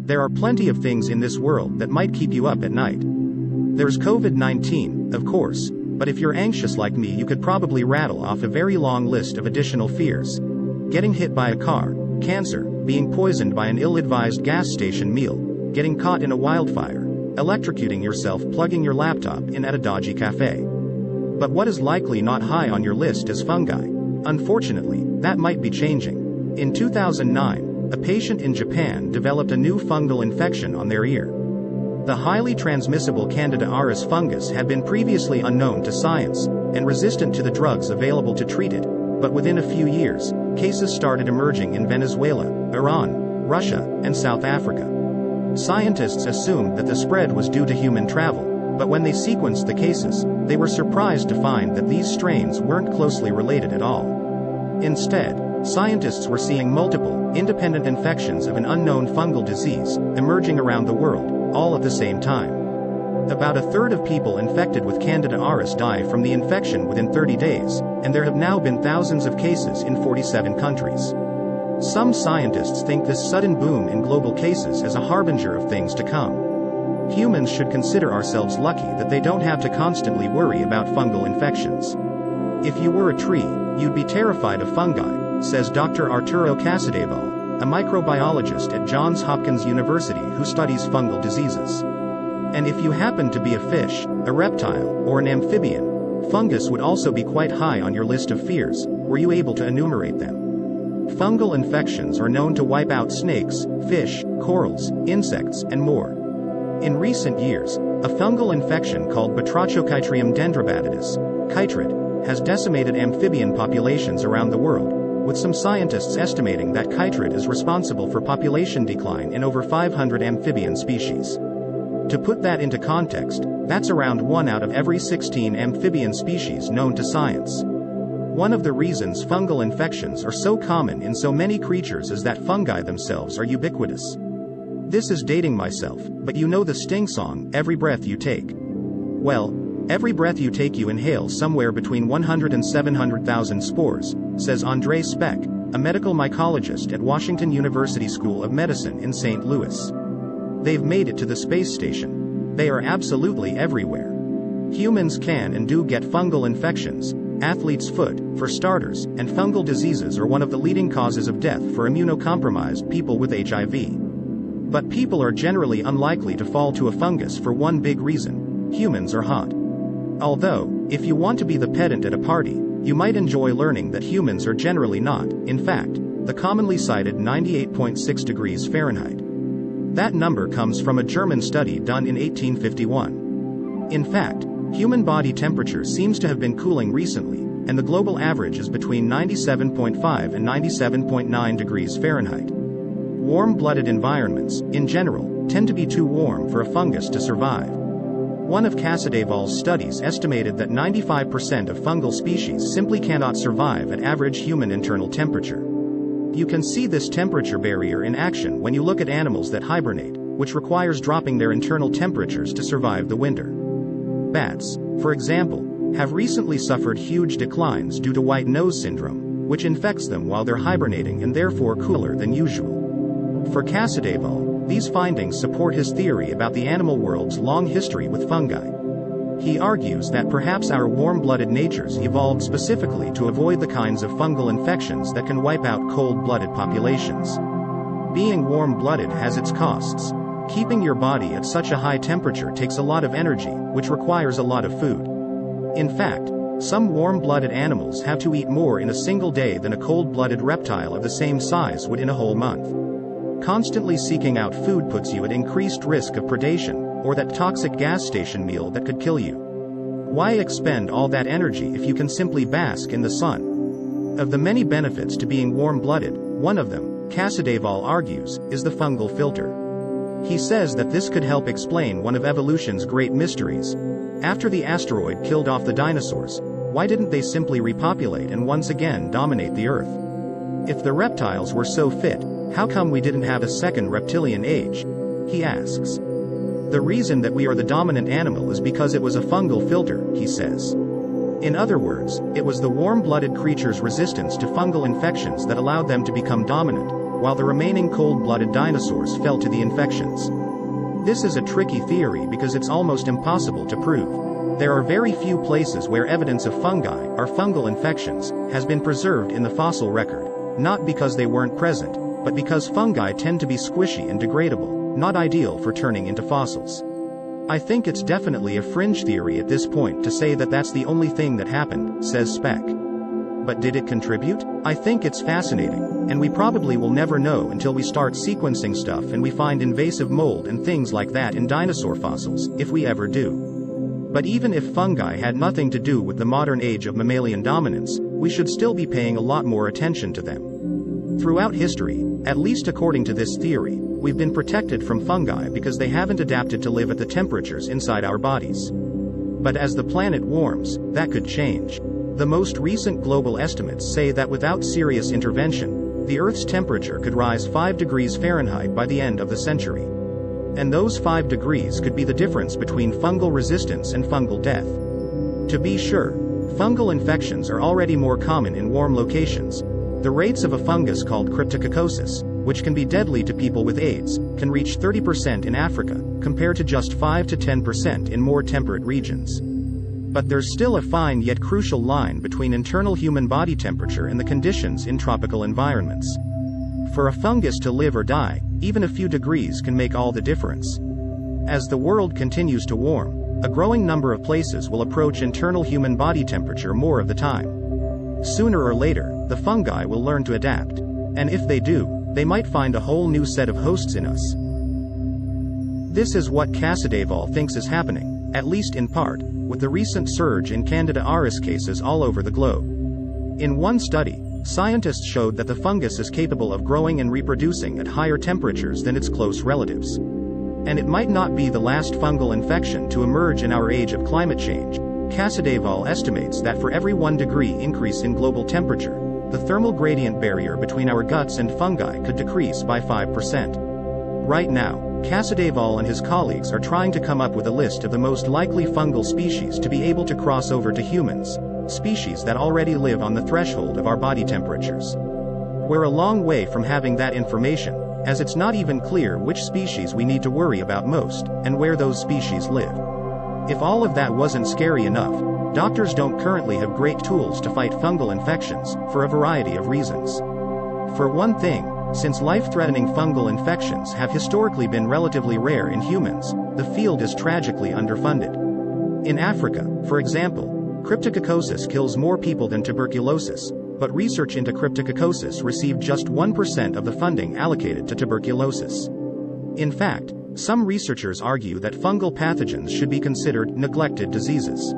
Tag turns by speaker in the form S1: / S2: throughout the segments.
S1: There are plenty of things in this world that might keep you up at night. There's COVID-19, of course, but if you're anxious like me, you could probably rattle off a very long list of additional fears. Getting hit by a car, cancer, being poisoned by an ill-advised gas station meal, getting caught in a wildfire, electrocuting yourself plugging your laptop in at a dodgy cafe. But what is likely not high on your list is fungi. Unfortunately, that might be changing. In 2009, a patient in Japan developed a new fungal infection on their ear. The highly transmissible Candida auris fungus had been previously unknown to science, and resistant to the drugs available to treat it, but within a few years, cases started emerging in Venezuela, Iran, Russia, and South Africa. Scientists assumed that the spread was due to human travel, but when they sequenced the cases, they were surprised to find that these strains weren't closely related at all. Instead, scientists were seeing multiple, independent infections of an unknown fungal disease emerging around the world, all at the same time. About a third of people infected with Candida auris die from the infection within 30 days, and there have now been thousands of cases in 47 countries. Some scientists think this sudden boom in global cases is a harbinger of things to come. Humans should consider ourselves lucky that they don't have to constantly worry about fungal infections. If you were a tree, you'd be terrified of fungi, says Dr. Arturo Casadevall, a microbiologist at Johns Hopkins University who studies fungal diseases. And if you happen to be a fish, a reptile, or an amphibian, fungus would also be quite high on your list of fears. Were you able to enumerate them? Fungal infections are known to wipe out snakes, fish, corals, insects, and more. In recent years, a fungal infection called Batrachochytrium dendrobatidis, chytrid, has decimated amphibian populations around the world, with some scientists estimating that chytrid is responsible for population decline in over 500 amphibian species. To put that into context, that's around 1 out of every 16 amphibian species known to science. One of the reasons fungal infections are so common in so many creatures is that fungi themselves are ubiquitous. This is dating myself, but you know the Sting song, Every Breath You Take. Well, every breath you take you inhale somewhere between 100 and 700,000 spores, says Andrei Speck, a medical mycologist at Washington University School of Medicine in St. Louis. They've made it to the space station. They are absolutely everywhere. Humans can and do get fungal infections, athlete's foot, for starters, and fungal diseases are one of the leading causes of death for immunocompromised people with HIV. But people are generally unlikely to fall to a fungus for one big reason: humans are hot. Although, if you want to be the pedant at a party, you might enjoy learning that humans are generally not, in fact, the commonly cited 98.6 degrees Fahrenheit. That number comes from a German study done in 1851. In fact, human body temperature seems to have been cooling recently, and the global average is between 97.5 and 97.9 degrees Fahrenheit. Warm-blooded environments, in general, tend to be too warm for a fungus to survive. One of Casadevall's studies estimated that 95% of fungal species simply cannot survive at average human internal temperature. You can see this temperature barrier in action when you look at animals that hibernate, which requires dropping their internal temperatures to survive the winter. Bats, for example, have recently suffered huge declines due to white nose syndrome, which infects them while they're hibernating and therefore cooler than usual. For Casadevall, these findings support his theory about the animal world's long history with fungi. He argues that perhaps our warm-blooded natures evolved specifically to avoid the kinds of fungal infections that can wipe out cold-blooded populations. Being warm-blooded has its costs. Keeping your body at such a high temperature takes a lot of energy, which requires a lot of food. In fact, some warm-blooded animals have to eat more in a single day than a cold-blooded reptile of the same size would in a whole month. Constantly seeking out food puts you at increased risk of predation, or that toxic gas station meal that could kill you. Why expend all that energy if you can simply bask in the sun? Of the many benefits to being warm-blooded, one of them, Casadevall argues, is the fungal filter. He says that this could help explain one of evolution's great mysteries. After the asteroid killed off the dinosaurs, why didn't they simply repopulate and once again dominate the Earth? If the reptiles were so fit, how come we didn't have a second reptilian age? He asks. The reason that we are the dominant animal is because it was a fungal filter, he says. In other words, it was the warm-blooded creature's resistance to fungal infections that allowed them to become dominant, while the remaining cold-blooded dinosaurs fell to the infections. This is a tricky theory because it's almost impossible to prove. There are very few places where evidence of fungi, or fungal infections, has been preserved in the fossil record, not because they weren't present, but because fungi tend to be squishy and degradable, not ideal for turning into fossils. I think it's definitely a fringe theory at this point to say that that's the only thing that happened, says Speck. But did it contribute? I think it's fascinating, and we probably will never know until we start sequencing stuff and we find invasive mold and things like that in dinosaur fossils, if we ever do. But even if fungi had nothing to do with the modern age of mammalian dominance, we should still be paying a lot more attention to them. Throughout history, at least according to this theory, we've been protected from fungi because they haven't adapted to live at the temperatures inside our bodies. But as the planet warms, that could change. The most recent global estimates say that without serious intervention, the Earth's temperature could rise 5 degrees Fahrenheit by the end of the century. And those 5 degrees could be the difference between fungal resistance and fungal death. To be sure, fungal infections are already more common in warm locations. The rates of a fungus called cryptococcosis, which can be deadly to people with AIDS, can reach 30% in Africa, compared to just 5 to 10% in more temperate regions. But there's still a fine yet crucial line between internal human body temperature and the conditions in tropical environments. For a fungus to live or die, even a few degrees can make all the difference. As the world continues to warm, a growing number of places will approach internal human body temperature more of the time. Sooner or later, the fungi will learn to adapt. And if they do, they might find a whole new set of hosts in us. This is what Casadevall thinks is happening, at least in part, with the recent surge in Candida auris cases all over the globe. In one study, scientists showed that the fungus is capable of growing and reproducing at higher temperatures than its close relatives. And it might not be the last fungal infection to emerge in our age of climate change. Casadevall estimates that for every 1 degree increase in global temperature, the thermal gradient barrier between our guts and fungi could decrease by 5%. Right now, Casadevall and his colleagues are trying to come up with a list of the most likely fungal species to be able to cross over to humans, species that already live on the threshold of our body temperatures. We're a long way from having that information, as it's not even clear which species we need to worry about most, and where those species live. If all of that wasn't scary enough, doctors don't currently have great tools to fight fungal infections, for a variety of reasons. For one thing, since life-threatening fungal infections have historically been relatively rare in humans, the field is tragically underfunded. In Africa, for example, cryptococcosis kills more people than tuberculosis, but research into cryptococcosis received just 1% of the funding allocated to tuberculosis. In fact, some researchers argue that fungal pathogens should be considered neglected diseases.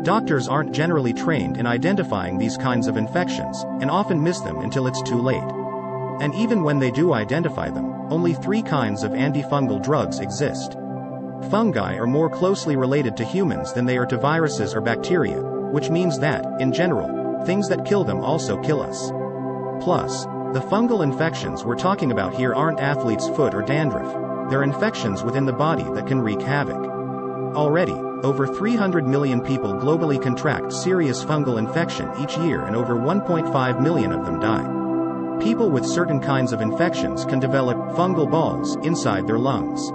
S1: Doctors aren't generally trained in identifying these kinds of infections, and often miss them until it's too late. And even when they do identify them, only 3 kinds of antifungal drugs exist. Fungi are more closely related to humans than they are to viruses or bacteria, which means that, in general, things that kill them also kill us. Plus, the fungal infections we're talking about here aren't athlete's foot or dandruff. They're infections within the body that can wreak havoc. Already, over 300 million people globally contract serious fungal infection each year and over 1.5 million of them die. People with certain kinds of infections can develop fungal balls inside their lungs.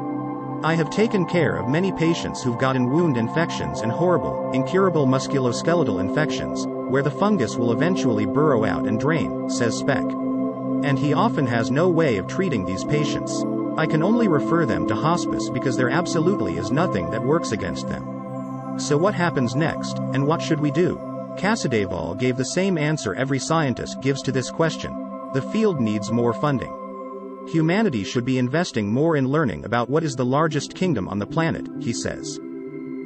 S1: I have taken care of many patients who've gotten wound infections and horrible, incurable musculoskeletal infections, where the fungus will eventually burrow out and drain, says Speck. And he often has no way of treating these patients. I can only refer them to hospice because there absolutely is nothing that works against them. So what happens next, and what should we do? Casadevall gave the same answer every scientist gives to this question. The field needs more funding. Humanity should be investing more in learning about what is the largest kingdom on the planet, he says.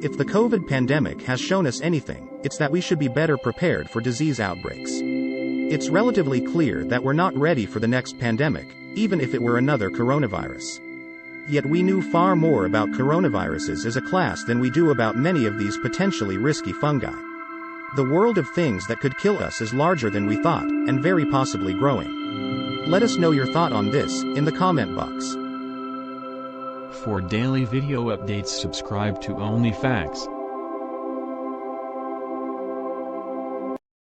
S1: If the COVID pandemic has shown us anything, it's that we should be better prepared for disease outbreaks. It's relatively clear that we're not ready for the next pandemic, even if it were another coronavirus. Yet we knew far more about coronaviruses as a class than we do about many of these potentially risky fungi. The world of things that could kill us is larger than we thought, and very possibly growing. Let us know your thought on this, in the comment box.
S2: For daily video updates subscribe to Only Facts.